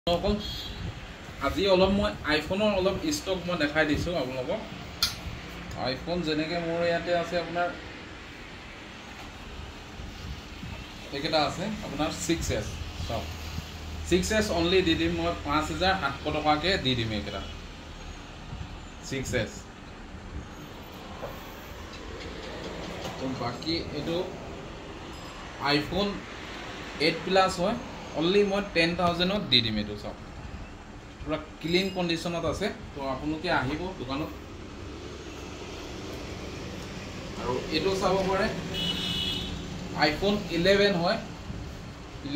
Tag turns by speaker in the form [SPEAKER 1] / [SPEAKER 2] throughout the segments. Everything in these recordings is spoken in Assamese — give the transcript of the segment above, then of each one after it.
[SPEAKER 1] অকল আজি অলপ মই আইফোনৰ অলপ ষ্টক মই দেখাই দিছোঁ আপোনালোকক। আইফোন যেনেকৈ মোৰ ইয়াতে আছে আপোনাৰ এইকেইটা আছে আপোনাৰ 6S চাওক 6S অনলি দি দিম মই 5700 টকাকৈ দি দিম এইকেইটা 6S। তো বাকী এইটো আইফোন 8 প্লাছ হয় অনলি মই 10,000ত দি দিম। এইটো চাওক পুৰা ক্লিন কণ্ডিশ্যনত আছে। তো আপোনালোকে আহিব দোকানত আৰু এইটো চাব পাৰে আইফোন 11 হয়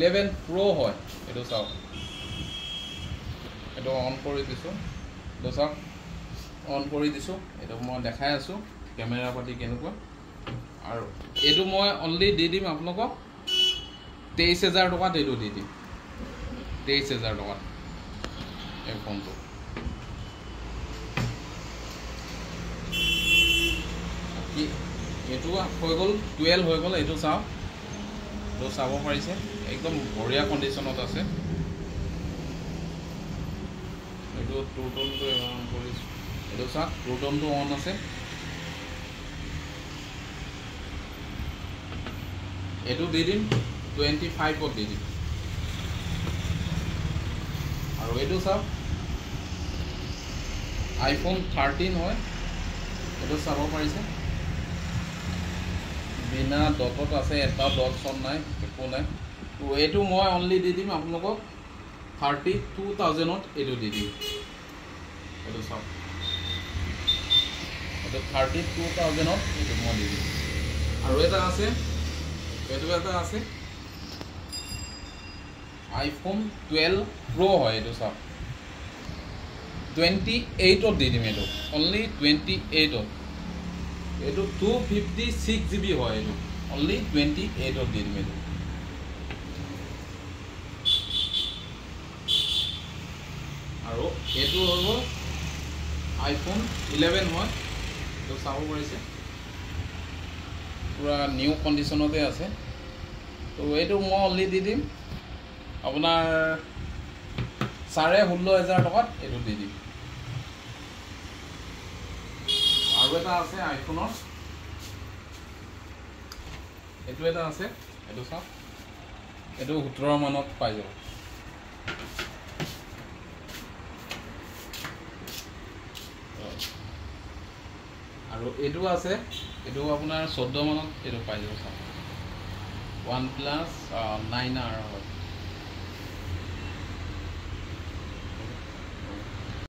[SPEAKER 1] 11 Pro হয়। এইটো চাওক এইটো অন কৰি দিছোঁ। এইটো চাওক অন কৰি দিছোঁ। এইটো মই দেখাই আছোঁ কেমেৰা পাতি কেনেকুৱা। আৰু এইটো মই অনলি দি দিম আপোনালোকক 23,000 টকাত। এইটো দি দিম 23,000 টকাত এই ফোনটো। এইটো হৈ গ'ল 12 হৈ গ'ল। এইটো চাওক এইটো চাব পাৰিছে একদম বঢ়িয়া কণ্ডিশ্যনত আছে। এইটো টু টোনটো অন কৰিছোঁ। এইটো চাওক টু টোনটো অন আছে। এইটো দি দিম 25ত দি দিম। আৰু এইটো চাওক আইফোন 13 হয়। এইটো চাব পাৰিছে বিনা ডটত আছে, এটা ডট চট নাই, একো নাই। তো এইটো মই অনলি দি দিম আপোনালোকক 32,000ত। এইটো দি দিম। এইটো চাওক এইটো 32,000ত এইটো মই দি দিম। আৰু এটা আছে এইটো এটা আছে আইফোন 12 Pro হয়। এইটো চাওক 28ত দি দিম। এইটো অনলি 28ত। এইটো 256 GB হয়। এইটো অনলি 28ত দি দিম। এইটো আৰু এইটো হৈ গ'ল আইফোন 11 হয়। এইটো চাব পাৰিছে পুৰা নিউ কণ্ডিশ্যনতে আছে। তো এইটো মই অনলি দি দিম আপোনাৰ 16,500 টকাত। এইটো দি দিম। আৰু এটা আছে আইফোনৰ এইটো এটা আছে। এইটো চাওক এইটো 17 মানত পাই যাব। আৰু এইটো আছে এইটো আপোনাৰ 14 মানত এইটো পাই যাব। চাওক OnePlus 9R হয়।